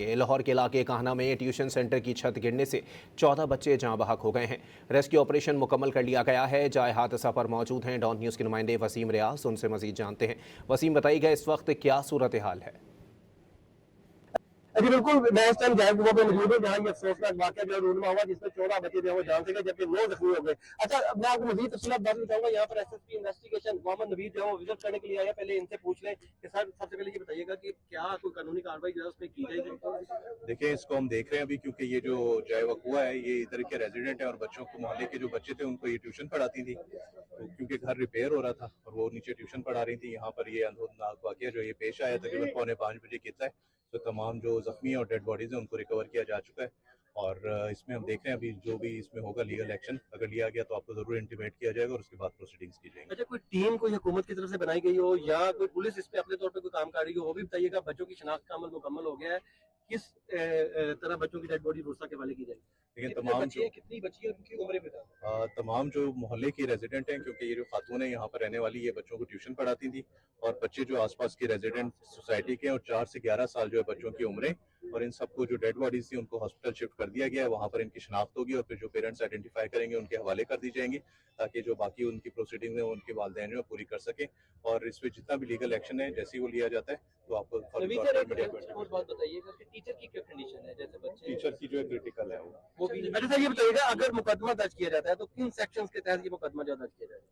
आगे। लाहौर के इलाके कान्हा में ट्यूशन सेंटर की छत गिरने से 14 बच्चे जहां बहक हो गए हैं। रेस्क्यू ऑपरेशन मुकम्मल कर लिया गया है। जाए हादसा पर मौजूद हैं डॉन न्यूज़ के नुमाइंदे वसीम रियाज, उनसे मजीद जानते हैं। वसीम, बताइएगा इस वक्त क्या सूरत हाल है? जी बिल्कुल, मैं इस टाइम जाहिर पे मौजूद हूँ जहाँ ये अफसोसनाक वाक़या जो रूनमा हुआ जिसमें 14 बच्चे जो है वो जान से गए जबकि 9 जख्मी हो गए। अच्छा, मैं आपको मजीद तफसीलात बाद में बताऊंगा। यहाँ पर एसएसपी इन्वेस्टिगेशन मोहम्मद नवीद जो है वो विजिट करने के लिए आया। पहले इनसे पूछ लें कि सर, सबसे पहले ये बताइएगा कि क्या कोई कानूनी कार्रवाई जो है उसमें की जाएगी? देखिए, इसको हम देख रहे हैं अभी, क्योंकि ये जो जाए वकुआ है ये इधर के रेजिडेंट है और बच्चों को, मोहल्ले के जो बच्चे थे उनको ये ट्यूशन पढ़ाती थी। तो क्योंकि घर रिपेयर हो रहा था और वो नीचे ट्यूशन पढ़ा रही थी, यहाँ पर ये अंधोनाक वाक़या जो ये पेश आया तकरीबन 4:45 बजे कितना है। तो तमाम जो जख्मी और डेड बॉडीज हैं उनको रिकवर किया जा चुका है और इसमें हम देख रहे हैं अभी जो भी इसमें होगा लीगल एक्शन अगर लिया गया तो आपको जरूर इंटीमेट किया जाएगा और उसके बाद प्रोसीडिंग्स की जाएंगी। अच्छा, कोई टीम कोई हुकूमत की तरफ से बनाई गई हो या कोई पुलिस इस पे अपने तौर पे कोई काम कर रही हो, वो भी बताइएगा। बच्चों की शनाख्त का अमल मुकम्मल हो गया है, किस तरह बच्चों की डेड बॉडी रुस्ता के हवाले की जाएगी? लेकिन तमाम जो कितनी बच्ची है, उनकी उम्र बता। तमाम जो मोहल्ले के रेजिडेंट हैं, क्योंकि ये जो खातून है यहाँ पर रहने वाली, ये बच्चों को ट्यूशन पढ़ाती थी और बच्चे जो आसपास के रेजिडेंट सोसाइटी के और 4 से 11 साल जो है बच्चों की उम्रें, और इन सबको जो डेड बॉडीज थी उनको हॉस्पिटल शिफ्ट कर दिया गया है। वहाँ पर इनकी शनाख्त होगी और फिर जो पेरेंट्स आइडेंटिफाई करेंगे उनके हवाले कर दी जाएंगी ताकि जो बाकी उनकी प्रोसीडिंग है उनके वालिदैन जो पूरी कर सकें। और इस पर जितना भी लीगल एक्शन है जैसे ही वो लिया जाता है तो आपको टीचर की क्या कंडीशन है? जैसे बच्चे टीचर की जो है क्रिटिकल है वो भी। अच्छा, ये बताइएगा अगर मुकदमा दर्ज किया जाता है तो किन सेक्शंस के तहत ये मुकदमा जो दर्ज किया जाएगा?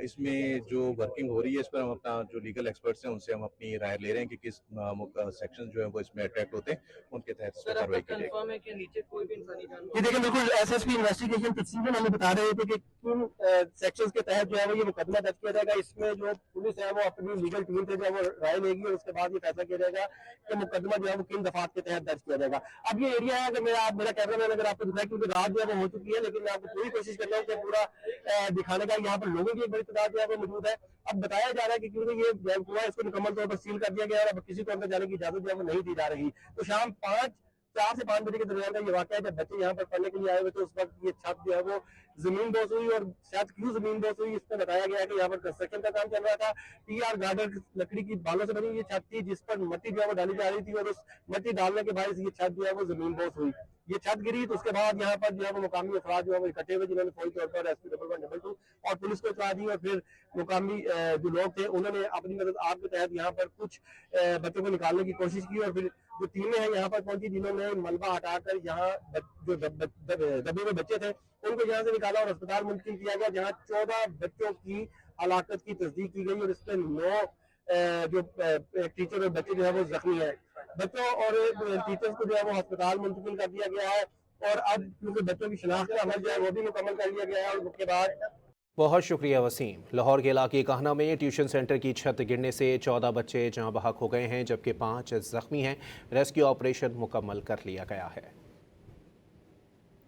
इसमें जो वर्किंग हो रही है इस पर हम अपना जो लीगल एक्सपर्ट्स हैं उनसे हम अपनी राय ले रहे हैं कि किस सेक्शन जो है वो इसमें अट्रैक्ट होते हैं, उनके तहत इस पर कार्रवाई की जाएगी। नीचे कोई भी इंसानी जान ये देखिए, बिल्कुल एसएसपी इन्वेस्टिगेशन तफसीलन हमें बता रहे थे कि किन सेक्शंस के तहत जो है वो ये मुकदमा दर्ज किया जाएगा। इसमें जो पुलिस है वो अपनी लीगल टीम से जो है वो राय लेगी और उसके बाद ये फैसला किया जाएगा कि मुकदमा जो है वो किन दफात के तहत दर्ज किया जाएगा। अब ये एरिया है, अगर मेरा कैमरा मैन अगर आपको दिखाए, क्योंकि रात जो है वो हो चुकी है, लेकिन मैं आपको पूरी कोशिश कर रहा हूँ कि पूरा दिखाने का। यहाँ पर लोगों की एक बड़ी तादाद जो है वो मौजूद है। अब बताया जा रहा है कि क्योंकि ये बैंक हुआ है इसको मुकम्मल तौर पर सील कर दिया गया है और अब किसी को अंदर जाने की इजाजत जो है वो नहीं दी जा रही। तो शाम 4 से 5 बजे के दरमियान का ये वाकया है जब बच्चे यहाँ पर पढ़ने के लिए आए हुए थे। उस वक्त ये छत जो है वो जमीन दोष हुई और शायद क्यों जमीन दोष हुई इसमें बताया गया है कि यहाँ पर कंस्ट्रक्शन का काम चल रहा था। टीआर गार्डर लकड़ी की बालों से बनी ये छत थी जिस पर मिट्टी जो है वो डाली जा रही थी और उस मिट्टी डालने के बाद ये छत जो है वो जमीन दोष हुई। ये छत गिरी तो उसके बाद यहाँ पर जो है वो मुकामी अफराद जो है वो इकट्ठे हुए जिन्होंने फौरी तौर पर SP11-2 और पुलिस को इत्तला दी और फिर मुकामी जो लोग थे उन्होंने अपनी मदद आपके तहत यहाँ पर कुछ बच्चों को निकालने की कोशिश की और फिर जो टीमें हैं यहाँ पर पहुंची जिन्होंने मलबा हटाकर यहाँ जो दबे हुए बच्चे थे उनको यहाँ से निकाला और अस्पताल मुंतकिल किया गया जहाँ 14 बच्चों की हलाकत की तस्दीक की गई और इसमें 9 जो टीचर और बच्चे जो है वो जख्मी है। बच्चों और टीचर्स को जो है वो अस्पताल मुंतकिल कर दिया गया है और अब क्योंकि बच्चों की शनाख्त का अमल जो है वो भी मुकम्मल कर लिया गया है और उसके बाद। बहुत शुक्रिया वसीम। लाहौर के इलाके कान्हा में ट्यूशन सेंटर की छत गिरने से 14 बच्चे जहां बहक हो गए हैं जबकि 5 जख्मी हैं। रेस्क्यू ऑपरेशन मुकम्मल कर लिया गया है।